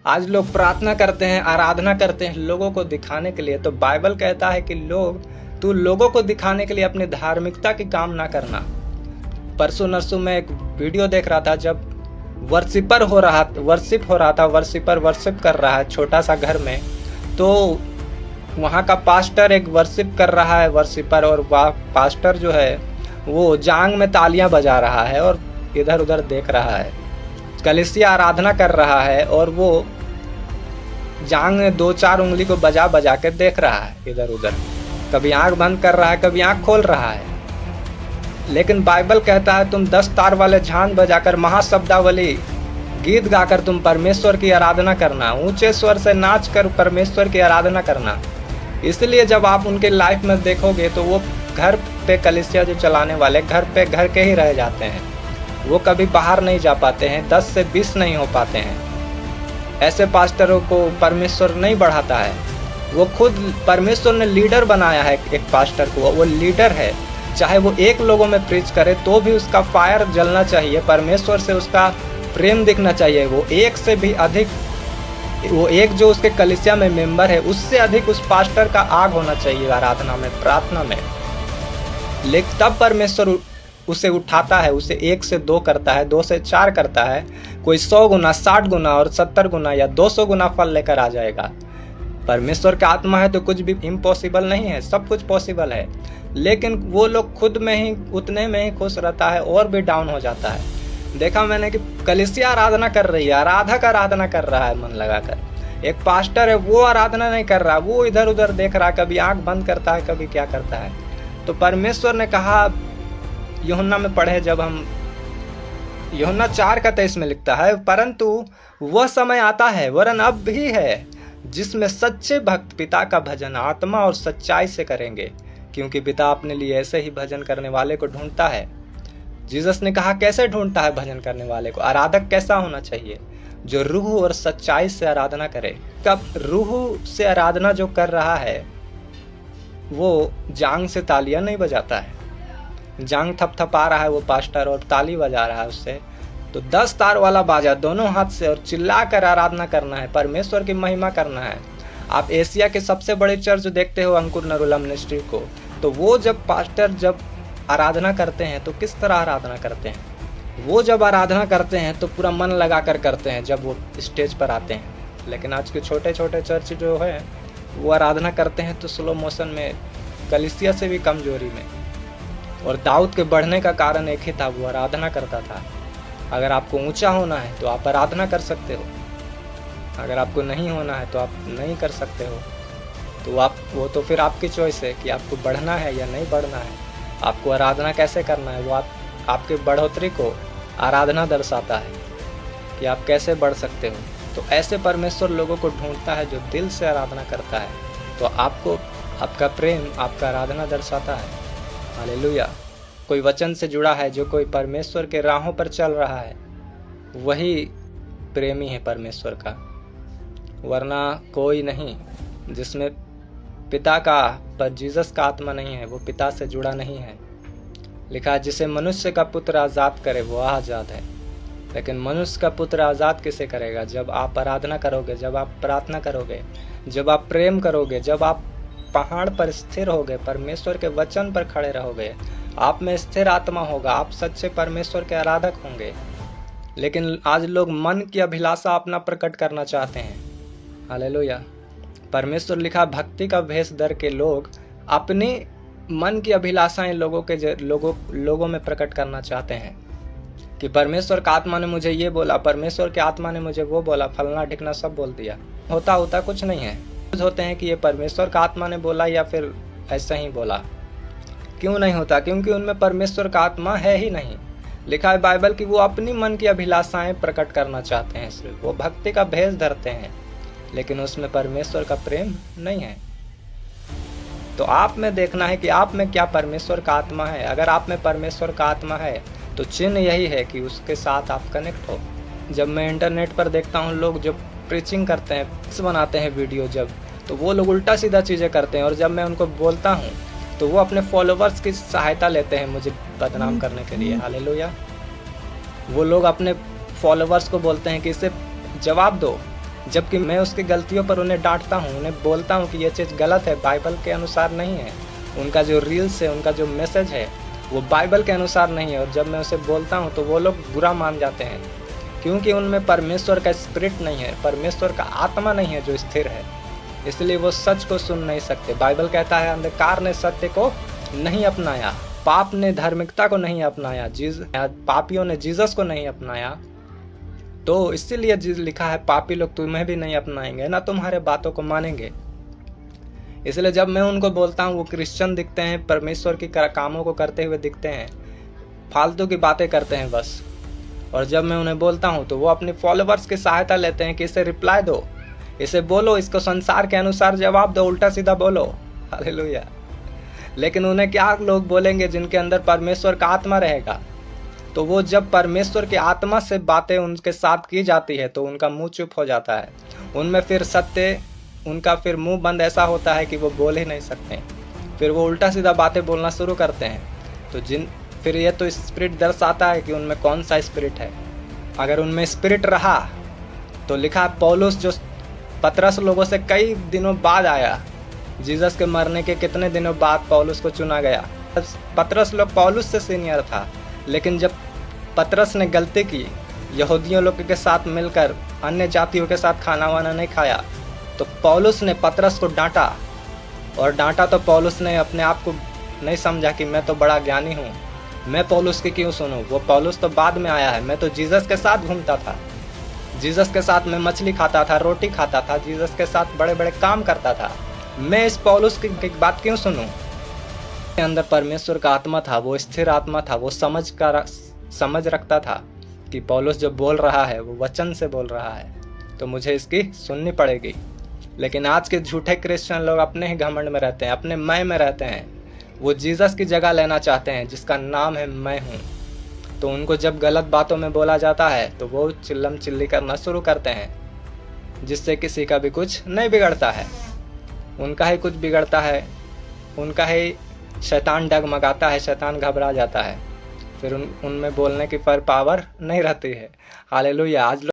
आज लोग प्रार्थना करते हैं, आराधना करते हैं लोगों को दिखाने के लिए। तो बाइबल कहता है कि तू लोगों को दिखाने के लिए अपनी धार्मिकता की काम ना करना। परसों नरसों में एक वीडियो देख रहा था, जब वर्शिप हो रहा था, वर्शिप कर रहा है छोटा सा घर में। तो वहाँ का पास्टर एक वर्शिप कर रहा है, वर्शिपर, और वह पास्टर जो है वो जांग में तालियां बजा रहा है और इधर उधर देख रहा है। कलीसिया आराधना कर रहा है और वो जांग में 2-4 उंगली को बजा बजा के देख रहा है इधर उधर, कभी आंख बंद कर रहा है, कभी आंख खोल रहा है। लेकिन बाइबल कहता है तुम 10 तार वाले झांझ बजाकर, महाशब्दावली गीत गाकर तुम परमेश्वर की आराधना करना, ऊंचे स्वर से नाच कर परमेश्वर की आराधना करना। इसलिए जब आप उनके लाइफ में देखोगे तो वो घर पे कलीसिया जो चलाने वाले घर के ही रह जाते हैं, वो कभी बाहर नहीं जा पाते हैं, 10 से 20 नहीं हो पाते हैं। ऐसे पास्टरों को परमेश्वर नहीं बढ़ाता है। वो खुद परमेश्वर ने लीडर बनाया है एक पास्टर को, वो लीडर है। चाहे वो एक लोगों में प्रीच करे तो भी उसका फायर जलना चाहिए, परमेश्वर से उसका प्रेम दिखना चाहिए। वो एक से भी अधिक, वो एक जो उसके कलीसिया में मेंबर है उससे अधिक उस पास्टर का आग होना चाहिए आराधना में, प्रार्थना में। लेकिन तब परमेश्वर उसे उठाता है, उसे 1 से 2 करता है, 2 से 4 करता है। कोई 100 गुना, 60 गुना और 70 गुना या 200 गुना फल लेकर आ जाएगा। परमेश्वर का आत्मा है तो कुछ भी इम्पॉसिबल नहीं है, सब कुछ पॉसिबल है। लेकिन वो लोग खुद में ही, उतने में ही खुश रहता है और भी डाउन हो जाता है। देखा मैंने कि कलीसिया आराधना कर रही है, आराधक आराधना कर रहा है मन लगाकर। एक पास्टर है वो आराधना नहीं कर रहा, वो इधर उधर देख रहा है, कभी आंख बंद करता है, कभी क्या करता है। तो परमेश्वर ने कहा, यूहन्ना में पढ़े जब हम, यूहन्ना 4:23 में लिखता है, परंतु वह समय आता है, वरन अब भी है, जिसमें सच्चे भक्त पिता का भजन आत्मा और सच्चाई से करेंगे, क्योंकि पिता अपने लिए ऐसे ही भजन करने वाले को ढूंढता है। जीसस ने कहा कैसे ढूंढता है भजन करने वाले को? आराधक कैसा होना चाहिए? जो रूह और सच्चाई से आराधना करे। कब रूह से आराधना जो कर रहा है वो जांग से तालियां नहीं बजाता है। जांग थपथपा रहा है वो पास्टर और ताली बजा रहा है उससे, तो 10 तार वाला बाजा दोनों हाथ से और चिल्ला कर आराधना करना है, परमेश्वर की महिमा करना है। आप एशिया के सबसे बड़े चर्च देखते हो अंकुर नरुला मिनिस्ट्री को, तो वो जब पास्टर जब आराधना करते हैं तो किस तरह आराधना करते हैं? वो जब आराधना करते हैं तो पूरा मन लगा कर करते हैं जब वो स्टेज पर आते हैं। लेकिन आज के छोटे छोटे चर्च जो है वो आराधना करते हैं तो स्लो मोशन में, कलीसिया से भी कमजोरी में। और दाऊद के बढ़ने का कारण एक ही था, वो आराधना करता था। अगर आपको ऊंचा होना है तो आप आराधना कर सकते हो, अगर आपको नहीं होना है तो आप नहीं कर सकते हो। तो आप वो तो फिर आपकी चॉइस है कि आपको बढ़ना है या नहीं बढ़ना है, आपको आराधना कैसे करना है। वो आपके बढ़ोतरी को आराधना दर्शाता है कि आप कैसे बढ़ सकते हो। तो ऐसे परमेश्वर लोगों को ढूंढता है जो दिल से आराधना करता है। तो आपको आपका प्रेम, आपका आराधना दर्शाता है। हालेलुया। कोई वचन से जुड़ा है, जो कोई परमेश्वर के राहों पर चल रहा है, वही प्रेमी है परमेश्वर का, वरना कोई नहीं। जिसमें पिता का, पर जीसस का आत्मा नहीं है, वो पिता से जुड़ा नहीं है। लिखा है जिसे मनुष्य का पुत्र आज़ाद करे वो आज़ाद है। लेकिन मनुष्य का पुत्र आज़ाद किसे करेगा? जब आप आराधना करोगे, जब आप प्रार्थना करोगे, जब आप प्रेम करोगे, जब आप पहाड़ पर स्थिर होगे, परमेश्वर के वचन पर खड़े रहोगे, आप में स्थिर आत्मा होगा, आप सच्चे परमेश्वर के आराधक होंगे। लेकिन आज लोग मन की अभिलाषा अपना प्रकट करना चाहते हैं। हालेलुया। परमेश्वर लिखा, भक्ति का भेष धर के लोग अपनी मन की अभिलाषाएं लोगों में प्रकट करना चाहते हैं कि परमेश्वर का आत्मा ने मुझे ये बोला, परमेश्वर के आत्मा ने मुझे वो बोला, फलना ढिकना सब बोल दिया। होता कुछ नहीं है। होते हैं कि ये परमेश्वर का आत्मा ने बोला या फिर ऐसा ही बोला। क्यों नहीं होता? क्योंकि उनमें परमेश्वर का आत्मा है ही नहीं। लिखा है बाइबल कि वो अपनी मन की अभिलाषाएं प्रकट करना चाहते हैं, सिर्फ वो भक्ति का भेष धरते हैं, लेकिन उसमें परमेश्वर का प्रेम नहीं है। तो आप में देखना है कि आप में क्या परमेश्वर का आत्मा है। अगर आप में परमेश्वर का आत्मा है तो चिन्ह यही है कि उसके साथ आप कनेक्ट हो। जब मैं इंटरनेट पर देखता हूँ लोग जब प्रीचिंग करते हैं, बनाते हैं वीडियो, जब तो वो लोग उल्टा सीधा चीज़ें करते हैं, और जब मैं उनको बोलता हूँ तो वो अपने फॉलोवर्स की सहायता लेते हैं मुझे बदनाम करने के लिए। हालेलुया। वो लोग अपने फॉलोवर्स को बोलते हैं कि इसे जवाब दो, जबकि मैं उसकी गलतियों पर उन्हें डांटता हूँ, उन्हें बोलता हूँ कि ये चीज़ गलत है, बाइबल के अनुसार नहीं है। उनका जो रील्स है, उनका जो मैसेज है वो बाइबल के अनुसार नहीं है। और जब मैं उसे बोलता हूँ तो वो लोग बुरा मान जाते हैं, क्योंकि उनमें परमेश्वर का स्पिरिट नहीं है, परमेश्वर का आत्मा नहीं है जो स्थिर है। इसलिए वो सच को सुन नहीं सकते। बाइबल कहता है अंधकार ने सत्य को नहीं अपनाया, पाप ने धार्मिकता को नहीं अपनाया, पापियों ने जीसस को नहीं अपनाया। तो इसीलिए लिखा है पापी लोग तुम्हें भी नहीं अपनाएंगे, ना तुम्हारे बातों को मानेंगे। इसलिए जब मैं उनको बोलता हूँ वो क्रिश्चियन दिखते हैं, परमेश्वर की कामों को करते हुए दिखते हैं, फालतू की बातें करते हैं बस। और जब मैं उन्हें बोलता हूँ तो वो अपने फॉलोअर्स की सहायता लेते हैं कि इसे रिप्लाई दो, इसे बोलो, इसको संसार के अनुसार जवाब दो, उल्टा सीधा बोलो। हालेलुया। लेकिन उन्हें क्या लोग बोलेंगे जिनके अंदर परमेश्वर का आत्मा रहेगा? तो वो जब परमेश्वर की आत्मा से बातें उनके साथ की जाती है तो उनका मुंह चुप हो जाता है, उनमें फिर सत्य, उनका फिर मुंह बंद ऐसा होता है कि वो बोल ही नहीं सकते। फिर वो उल्टा सीधा बातें बोलना शुरू करते हैं। तो फिर ये तो स्पिरिट दर्शाता है कि उनमें कौन सा स्पिरिट है। अगर उनमें स्पिरिट रहा तो लिखा है पौलुस जो पतरस लोगों से कई दिनों बाद आया, जीसस के मरने के कितने दिनों बाद पौलुस को चुना गया। पतरस लोग पौलुस से सीनियर था, लेकिन जब पतरस ने गलती की, यहूदियों लोगों के साथ मिलकर अन्य जातियों के साथ खाना वाना नहीं खाया, तो पौलुस ने पतरस को डांटा। और डांटा तो पौलुस ने अपने आप को नहीं समझा कि मैं तो बड़ा ज्ञानी हूँ, मैं पौलुस की क्यों सुनूं। वो पौलुस तो बाद में आया है, मैं तो जीसस के साथ घूमता था, जीसस के साथ मैं मछली खाता था, रोटी खाता था, जीसस के साथ बड़े बड़े काम करता था, मैं इस पौलुस की बात क्यों सुनूं। के अंदर परमेश्वर का आत्मा था, वो स्थिर आत्मा था, वो समझ रखता था कि पौलुस जो बोल रहा है वो वचन से बोल रहा है, तो मुझे इसकी सुननी पड़ेगी। लेकिन आज के झूठे क्रिश्चियन लोग अपने ही घमंड में रहते हैं, अपने मैं में रहते हैं। वो जीसस की जगह लेना चाहते हैं जिसका नाम है मैं हूँ। तो उनको जब गलत बातों में बोला जाता है तो वो चिल्लम चिल्ली करना शुरू करते हैं, जिससे किसी का भी कुछ नहीं बिगड़ता है, उनका ही कुछ बिगड़ता है, उनका ही शैतान डगमगाता है, शैतान घबरा जाता है, फिर उनमें बोलने की पावर नहीं रहती है। हालेलुया। आज